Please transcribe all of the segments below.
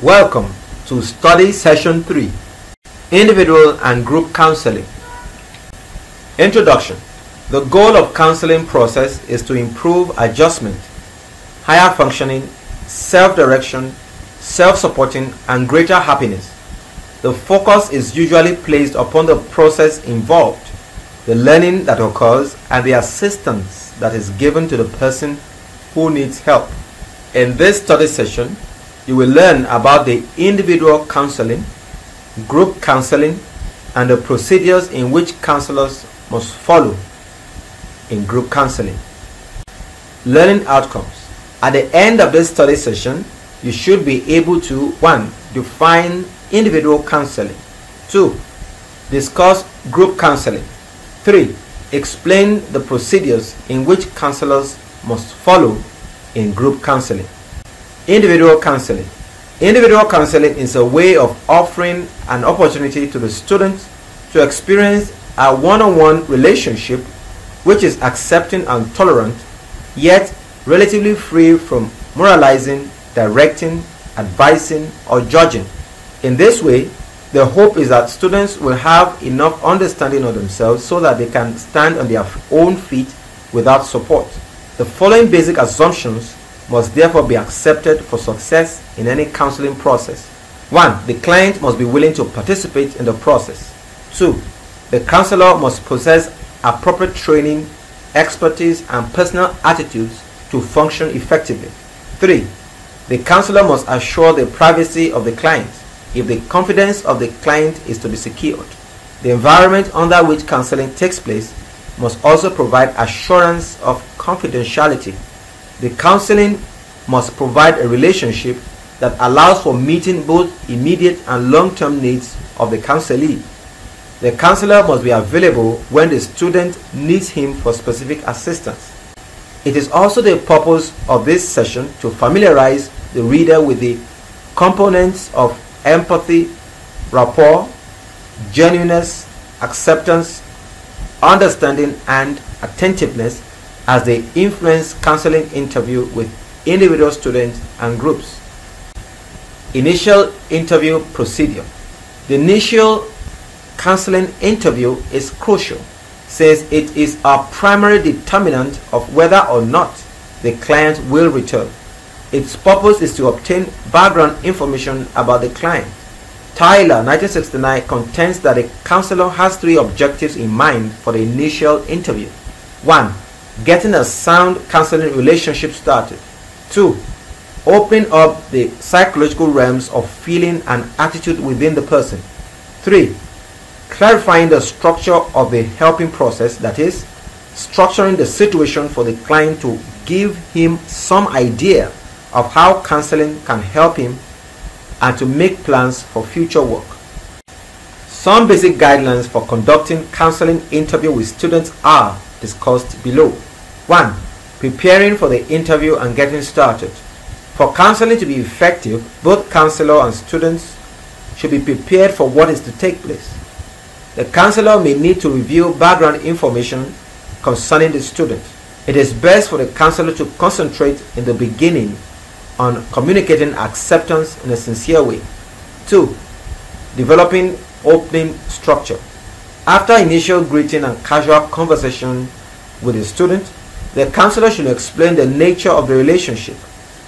Welcome to Study Session 3, Individual and Group Counseling. Introduction. The goal of counseling process is to improve adjustment, higher functioning, self-direction, self-supporting, and greater happiness. The focus is usually placed upon the process involved, the learning that occurs, and the assistance that is given to the person who needs help. In this study session, you will learn about the individual counseling, group counseling, and the procedures in which counselors must follow in group counseling. Learning outcomes. At the end of this study session, you should be able to 1. Define individual counseling. 2. Discuss group counseling. 3. Explain the procedures in which counselors must follow in group counseling. Individual counseling. Individual counseling is a way of offering an opportunity to the student to experience a one-on-one relationship which is accepting and tolerant, yet relatively free from moralizing, directing, advising, or judging. In this way, the hope is that students will have enough understanding of themselves so that they can stand on their own feet without support. The following basic assumptions must therefore be accepted for success in any counseling process. 1. The client must be willing to participate in the process. 2. The counselor must possess appropriate training, expertise, and personal attitudes to function effectively. 3. The counselor must assure the privacy of the client if the confidence of the client is to be secured. The environment under which counseling takes place must also provide assurance of confidentiality. The counseling must provide a relationship that allows for meeting both immediate and long-term needs of the counselee. The counselor must be available when the student needs him for specific assistance. It is also the purpose of this session to familiarize the reader with the components of empathy, rapport, genuineness, acceptance, understanding, and attentiveness as they influence counseling interview with individual students and groups. Initial interview procedure. The initial counseling interview is crucial since it is a primary determinant of whether or not the client will return. Its purpose is to obtain background information about the client. Tyler, 1969, contends that a counselor has 3 objectives in mind for the initial interview. 1. Getting a sound counseling relationship started. 2. Opening up the psychological realms of feeling and attitude within the person. 3. Clarifying the structure of the helping process, that is, structuring the situation for the client to give him some idea of how counseling can help him and to make plans for future work. Some basic guidelines for conducting counseling interview with students are discussed below. 1. Preparing for the interview and getting started. For counseling to be effective, both counselor and students should be prepared for what is to take place. The counselor may need to review background information concerning the student. It is best for the counselor to concentrate in the beginning on communicating acceptance in a sincere way. 2. Developing opening structure. After initial greeting and casual conversation with the student, the counselor should explain the nature of the relationship,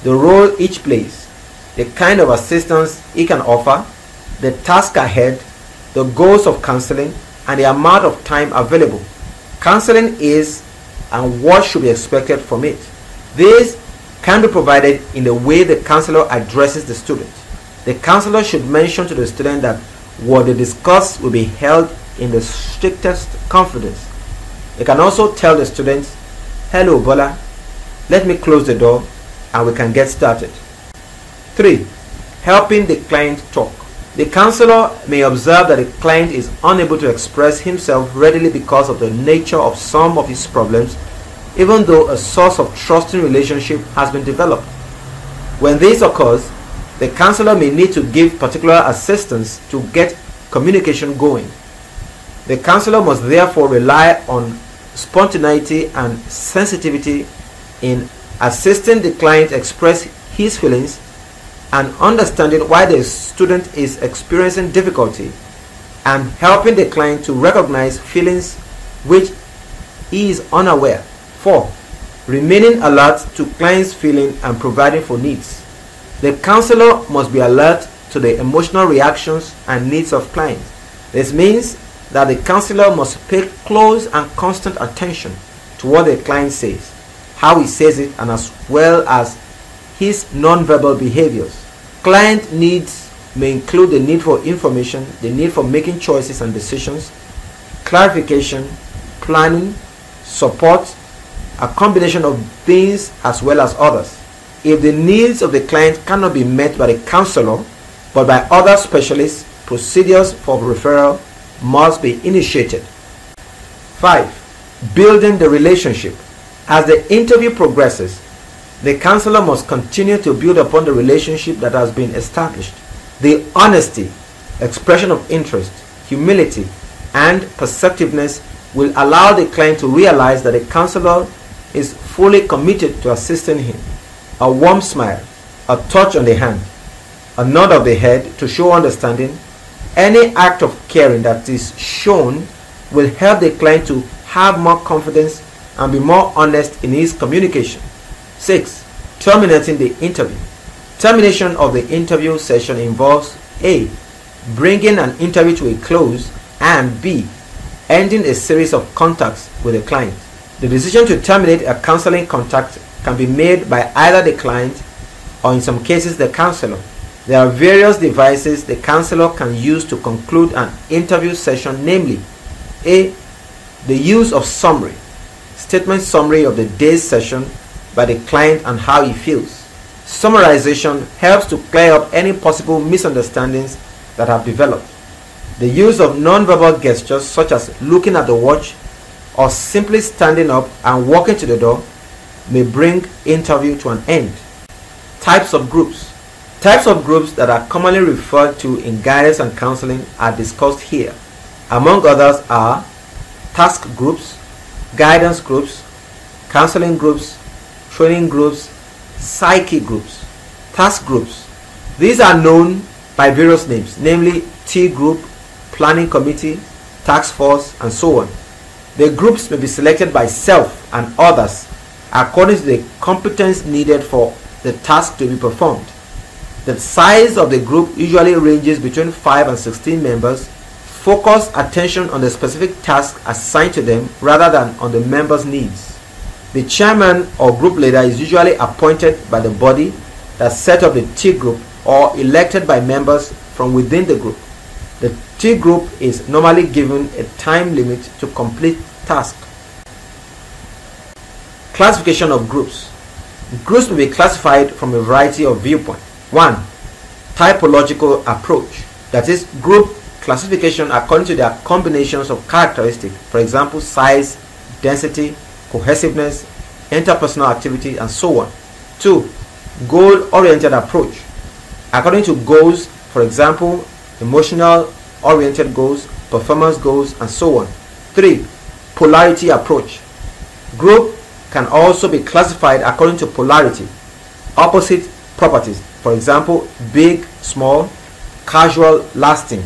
the role each plays, the kind of assistance he can offer, the task ahead, the goals of counseling, and the amount of time available. Counseling is and what should be expected from it. This can be provided in the way the counselor addresses the student. The counselor should mention to the student that what they discuss will be held in the strictest confidence. They can also tell the students, "Hello, Bola, let me close the door and we can get started." 3. Helping the client talk. The counselor may observe that the client is unable to express himself readily because of the nature of some of his problems, even though a source of trusting relationship has been developed. When this occurs, the counselor may need to give particular assistance to get communication going. The counselor must therefore rely on spontaneity and sensitivity in assisting the client express his feelings and understanding why the student is experiencing difficulty, and helping the client to recognize feelings which he is unaware. 4. Remaining alert to client's feeling and providing for needs. The counselor must be alert to the emotional reactions and needs of clients. This means that the counselor must pay close and constant attention to what the client says, how he says it, and as well as his non-verbal behaviors. Client needs may include the need for information, the need for making choices and decisions, clarification, planning, support, a combination of these as well as others. If the needs of the client cannot be met by the counselor but by other specialists, procedures for referral must be initiated. 5. Building the relationship. As the interview progresses, the counselor must continue to build upon the relationship that has been established. The honesty, expression of interest, humility, and perceptiveness will allow the client to realize that the counselor is fully committed to assisting him. A warm smile, a touch on the hand, a nod of the head to show understanding, any act of caring that is shown will help the client to have more confidence and be more honest in his communication. 6. Terminating the interview. Termination of the interview session involves A. Bringing an interview to a close, and B. Ending a series of contacts with the client. The decision to terminate a counseling contact can be made by either the client or, in some cases, the counselor. There are various devices the counselor can use to conclude an interview session, namely A. The use of summary, statement summary of the day's session by the client and how he feels. Summarization helps to clear up any possible misunderstandings that have developed. The use of non-verbal gestures such as looking at the watch or simply standing up and walking to the door may bring interview to an end. Types of groups. Types of groups that are commonly referred to in guidance and counseling are discussed here. Among others are task groups, guidance groups, counseling groups, training groups, psyche groups. Task groups. These are known by various names, namely T group, planning committee, task force, and so on. The groups may be selected by self and others according to the competence needed for the task to be performed. The size of the group usually ranges between 5 and 16 members. Focus attention on the specific task assigned to them rather than on the members' needs. The chairman or group leader is usually appointed by the body that set up the T group or elected by members from within the group. The T group is normally given a time limit to complete task. Classification of groups. Groups may be classified from a variety of viewpoints. 1. Typological approach, that is, group classification according to their combinations of characteristics, for example, size, density, cohesiveness, interpersonal activity, and so on. 2. Goal-oriented approach, according to goals, for example, emotional-oriented goals, performance goals, and so on. 3. Polarity approach. Group can also be classified according to polarity, opposite properties, for example, big, small, casual, lasting.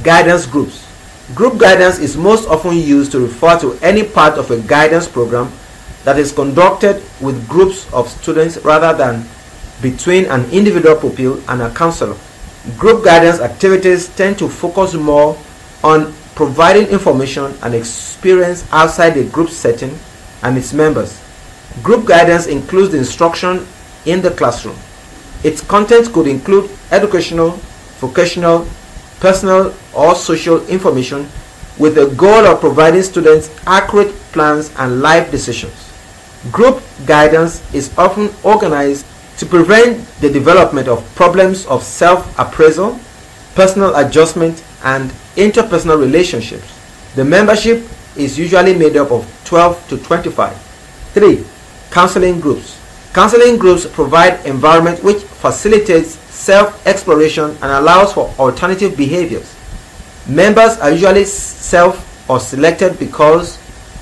Guidance groups. Group guidance is most often used to refer to any part of a guidance program that is conducted with groups of students rather than between an individual pupil and a counselor. Group guidance activities tend to focus more on providing information and experience outside the group setting and its members. Group guidance includes the instruction in the classroom. Its content could include educational, vocational, personal, or social information with the goal of providing students accurate plans and life decisions. Group guidance is often organized to prevent the development of problems of self-appraisal, personal adjustment, and interpersonal relationships. The membership is usually made up of 12 to 25. 3. Counseling groups. Counseling groups provide environment which facilitates self-exploration and allows for alternative behaviors. Members are usually self or selected because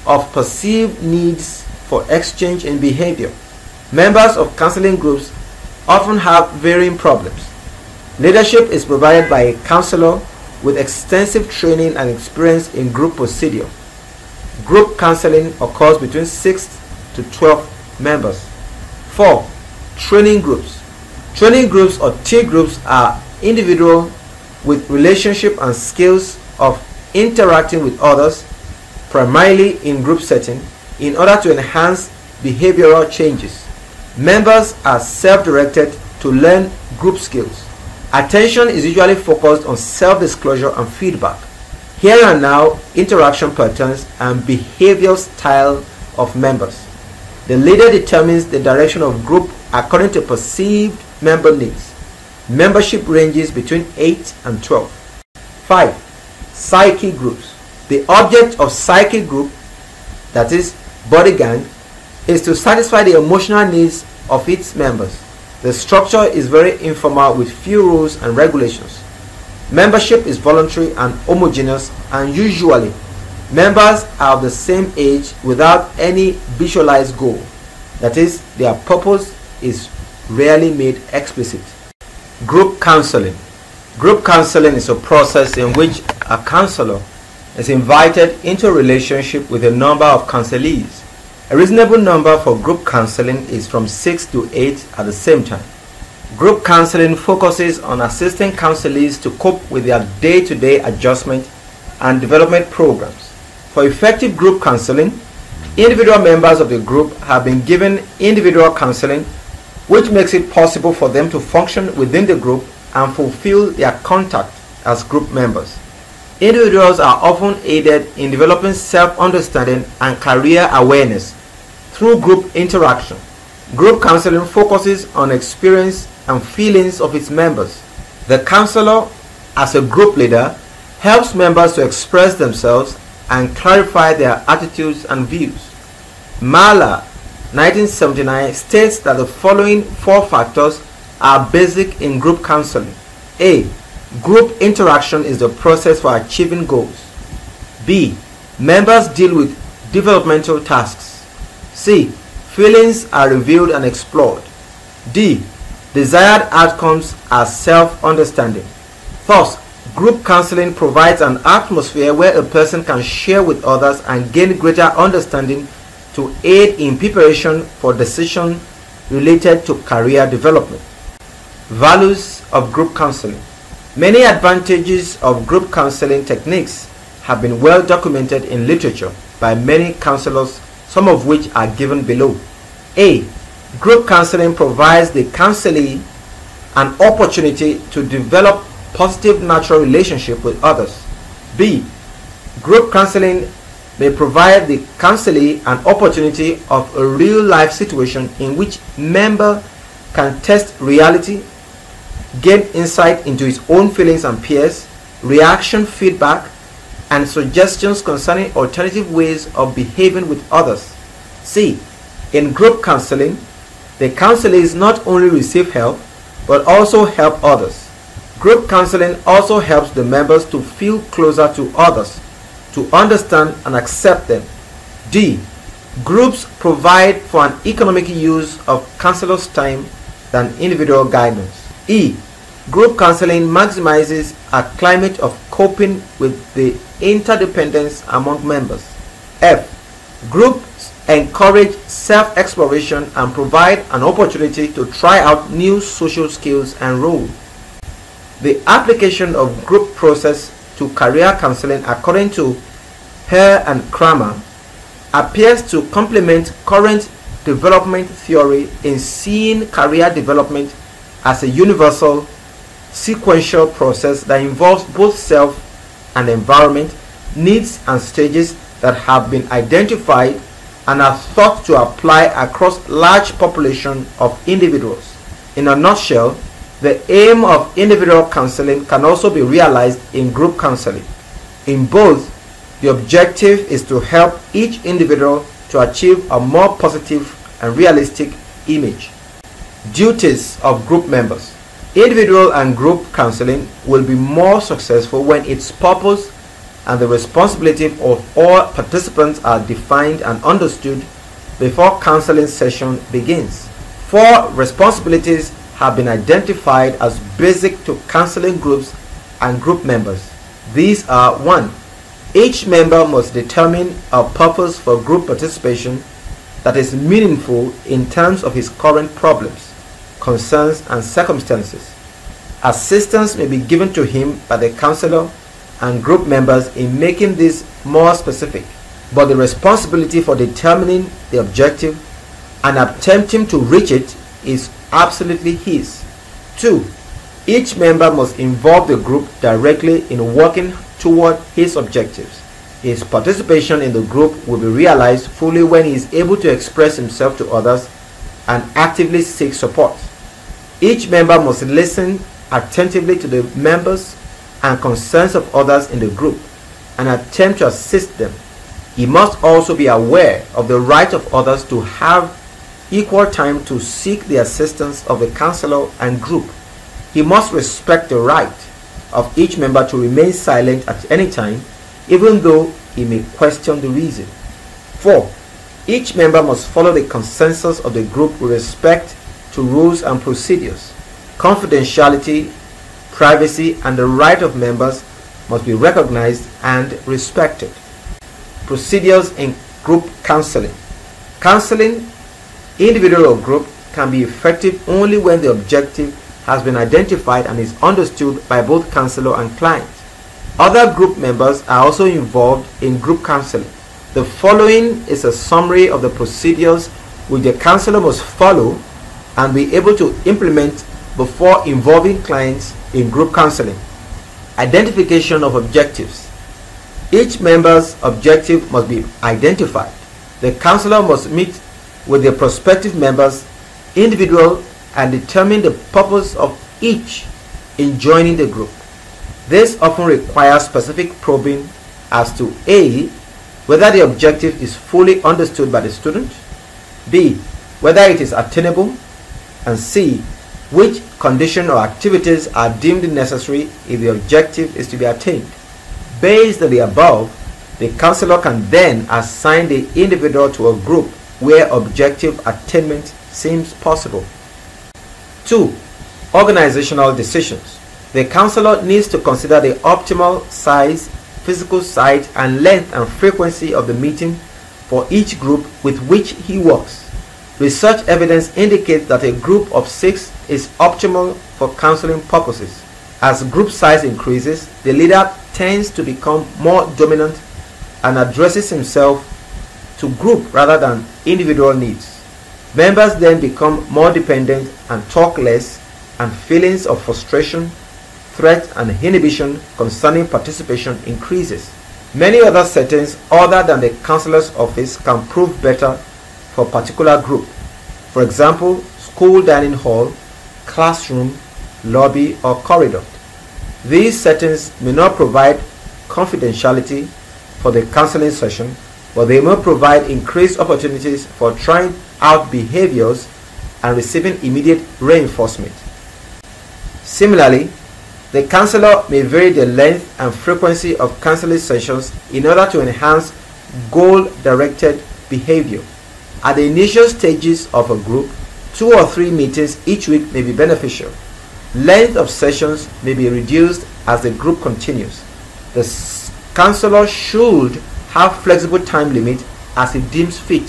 of perceived needs for exchange in behavior. Members of counseling groups often have varying problems. Leadership is provided by a counselor with extensive training and experience in group procedure. Group counseling occurs between 6 to 12 members. 4. Training groups. Training groups or T groups are individuals with relationship and skills of interacting with others, primarily in group setting, in order to enhance behavioral changes. Members are self-directed to learn group skills. Attention is usually focused on self-disclosure and feedback. Here and now interaction patterns and behavioral style of members. The leader determines the direction of group according to perceived member needs. Membership ranges between 8 and 12. 5. Psyche groups. The object of psyche group, that is body gang, is to satisfy the emotional needs of its members. The structure is very informal with few rules and regulations. Membership is voluntary and homogeneous, and usually members are of the same age without any visualized goal. That is, their purpose is rarely made explicit. Group counseling. Group counseling is a process in which a counselor is invited into a relationship with a number of counselees. A reasonable number for group counseling is from 6 to 8 at the same time. Group counseling focuses on assisting counselees to cope with their day-to-day adjustment and development programs. For effective group counseling, individual members of the group have been given individual counseling, which makes it possible for them to function within the group and fulfill their contact as group members. Individuals are often aided in developing self-understanding and career awareness through group interaction. Group counseling focuses on experience and feelings of its members. The counselor, as a group leader, helps members to express themselves and clarify their attitudes and views. Mahler, 1979, states that the following 4 factors are basic in group counseling. A. Group interaction is the process for achieving goals. B. Members deal with developmental tasks. C. Feelings are revealed and explored. D. Desired outcomes are self-understanding. Thus, group counseling provides an atmosphere where a person can share with others and gain greater understanding to aid in preparation for decisions related to career development. Values of group counseling. Many advantages of group counseling techniques have been well documented in literature by many counselors, some of which are given below. A. Group counseling provides the counselee an opportunity to develop positive natural relationship with others. B. Group counseling may provide the counselee an opportunity of a real-life situation in which member can test reality, gain insight into his own feelings and peers, reaction feedback, and suggestions concerning alternative ways of behaving with others. C. In group counseling, the counselees not only receive help, but also help others. Group counseling also helps the members to feel closer to others, to understand and accept them. D. Groups provide for an economic use of counselors' time than individual guidance. E. Group counseling maximizes a climate of coping with the interdependence among members. F. Groups encourage self-exploration and provide an opportunity to try out new social skills and roles. The application of group process to career counseling, according to Hare and Kramer, appears to complement current development theory in seeing career development as a universal, sequential process that involves both self and environment, needs and stages that have been identified and are thought to apply across large population of individuals. In a nutshell, the aim of individual counseling can also be realized in group counseling. In both, the objective is to help each individual to achieve a more positive and realistic image. Duties of group members. Individual and group counseling will be more successful when its purpose and the responsibility of all participants are defined and understood before counseling session begins. 4 responsibilities have been identified as basic to counseling groups and group members. These are: 1. Each member must determine a purpose for group participation that is meaningful in terms of his current problems, concerns, and circumstances. Assistance may be given to him by the counselor and group members in making this more specific, but the responsibility for determining the objective and attempting to reach it is absolutely his. 2. Each member must involve the group directly in working toward his objectives. His participation in the group will be realized fully when he is able to express himself to others and actively seek support. Each member must listen attentively to the members and concerns of others in the group and attempt to assist them. He must also be aware of the right of others to have equal time to seek the assistance of the counselor and group. He must respect the right of each member to remain silent at any time, even though he may question the reason. 4. Each member must follow the consensus of the group with respect to rules and procedures. Confidentiality, privacy, and the right of members must be recognized and respected. Procedures in group counseling. Counseling, individual or group, can be effective only when the objective has been identified and is understood by both counselor and client. Other group members are also involved in group counseling. The following is a summary of the procedures which the counselor must follow and be able to implement before involving clients in group counseling. Identification of objectives. Each member's objective must be identified. The counselor must meet with the prospective members individually and determine the purpose of each in joining the group. This often requires specific probing as to A. Whether the objective is fully understood by the student, B. Whether it is attainable, and C. Which conditions or activities are deemed necessary if the objective is to be attained. Based on the above, the counselor can then assign the individual to a group where objective attainment seems possible. 2. Organizational decisions. The counselor needs to consider the optimal size, physical size, and length and frequency of the meeting for each group with which he works. Research evidence indicates that a group of 6 is optimal for counseling purposes. As group size increases, the leader tends to become more dominant and addresses himself to group rather than individual needs. Members then become more dependent and talk less, and feelings of frustration, threat, and inhibition concerning participation increases. Many other settings other than the counselor's office can prove better for a particular group. For example, school dining hall, classroom, lobby, or corridor. These settings may not provide confidentiality for the counseling session, but they may provide increased opportunities for trying out behaviors and receiving immediate reinforcement. Similarly, the counselor may vary the length and frequency of counseling sessions in order to enhance goal-directed behavior. At the initial stages of a group, 2 or 3 meetings each week may be beneficial. Length of sessions may be reduced as the group continues. The counselor should have flexible time limit as he deems fit.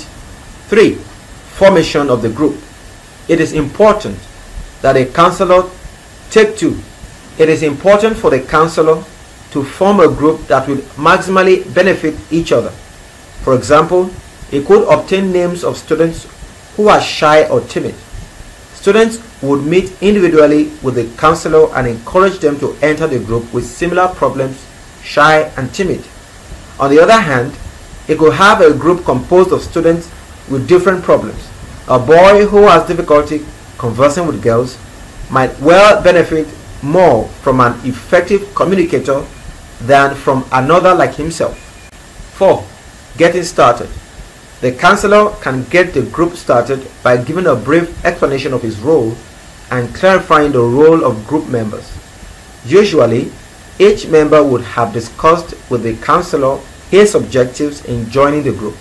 3. Formation of the group. It is important that a counselor take 2. It is important for the counselor to form a group that will maximally benefit each other. For example, he could obtain names of students who are shy or timid. Students would meet individually with the counselor and encourage them to enter the group with similar problems, shy and timid. On the other hand, he could have a group composed of students with different problems. A boy who has difficulty conversing with girls might well benefit more from an effective communicator than from another like himself. 4. Getting started. The counselor can get the group started by giving a brief explanation of his role and clarifying the role of group members. Usually, each member would have discussed with the counselor his objectives in joining the group.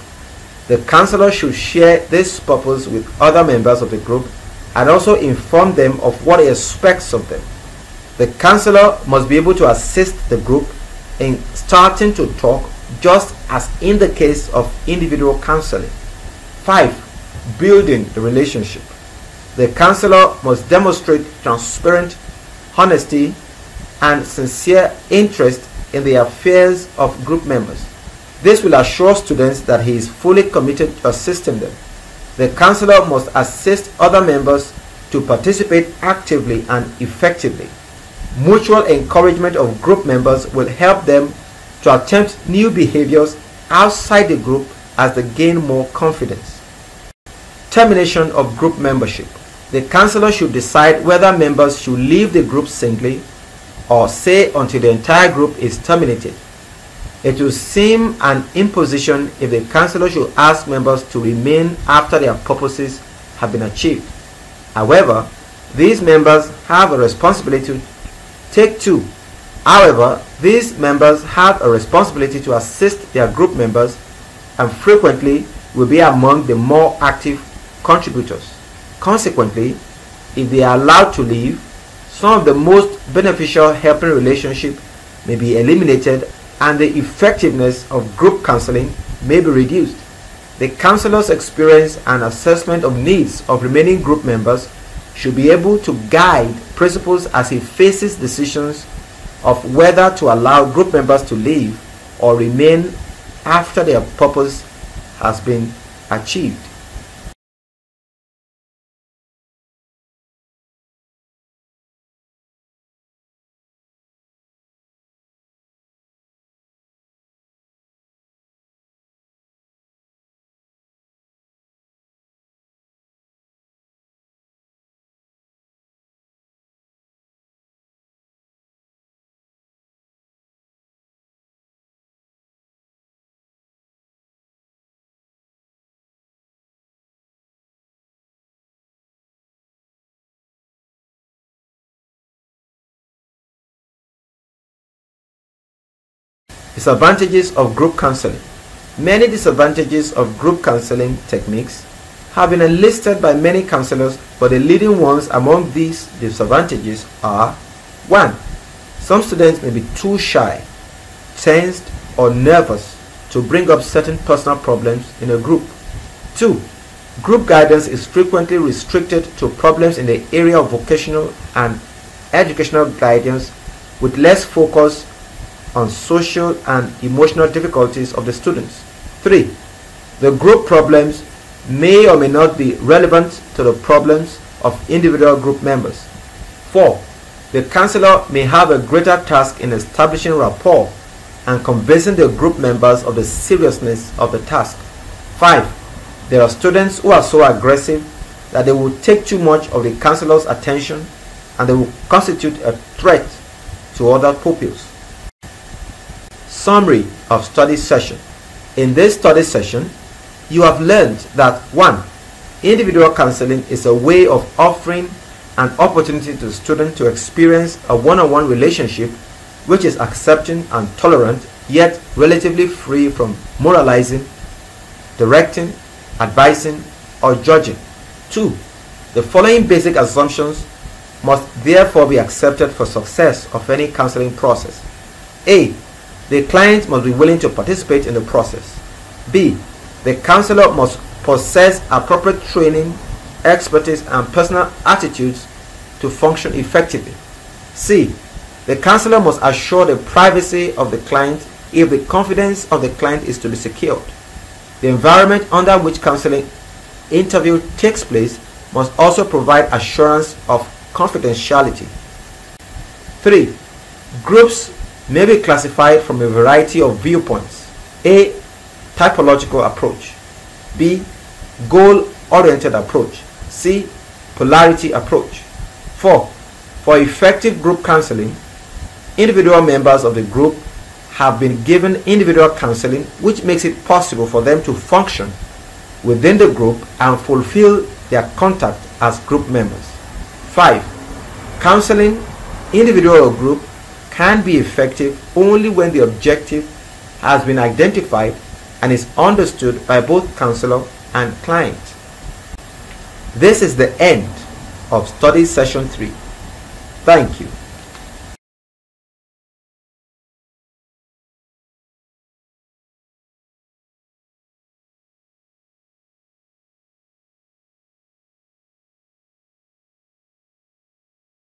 The counselor should share this purpose with other members of the group and also inform them of what he expects of them. The counselor must be able to assist the group in starting to talk, just as in the case of individual counseling. 5. Building the relationship. The counselor must demonstrate transparent honesty and sincere interest in the affairs of group members. This will assure students that he is fully committed to assisting them. The counselor must assist other members to participate actively and effectively. Mutual encouragement of group members will help them to attempt new behaviors outside the group as they gain more confidence. Termination of group membership. The counselor should decide whether members should leave the group singly or stay until the entire group is terminated. It will seem an imposition if the counselor should ask members to remain after their purposes have been achieved. However, these members have a responsibility to to assist their group members and frequently will be among the more active contributors. Consequently, if they are allowed to leave, some of the most beneficial helping relationship may be eliminated and the effectiveness of group counseling may be reduced. The counselor's experience and assessment of needs of remaining group members should be able to guide principals as he faces decisions of whether to allow group members to leave or remain after their purpose has been achieved. Disadvantages of group counseling. Many disadvantages of group counseling techniques have been enlisted by many counselors, but the leading ones among these disadvantages are: 1. Some students may be too shy, tensed, or nervous to bring up certain personal problems in a group. 2. Group guidance is frequently restricted to problems in the area of vocational and educational guidance, with less focus on social and emotional difficulties of the students. 3. The group problems may or may not be relevant to the problems of individual group members. 4. The counselor may have a greater task in establishing rapport and convincing the group members of the seriousness of the task. 5. There are students who are so aggressive that they will take too much of the counselor's attention and they will constitute a threat to other pupils. Summary of study session. In this study session, you have learned that 1. Individual counseling is a way of offering an opportunity to the student to experience a one-on-one relationship which is accepting and tolerant, yet relatively free from moralizing, directing, advising, or judging. 2. The following basic assumptions must therefore be accepted for success of any counseling process. A. The client must be willing to participate in the process. B. The counselor must possess appropriate training, expertise, and personal attitudes to function effectively. C. The counselor must assure the privacy of the client if the confidence of the client is to be secured. The environment under which counseling interview takes place must also provide assurance of confidentiality. 3. Groups may be classified from a variety of viewpoints. A. Typological approach. B. Goal-oriented approach. C. Polarity approach. 4. For effective group counseling, individual members of the group have been given individual counseling, which makes it possible for them to function within the group and fulfill their contact as group members. 5. Counseling, individual or group, can be effective only when the objective has been identified and is understood by both counselor and client. This is the end of Study Session 3. Thank you.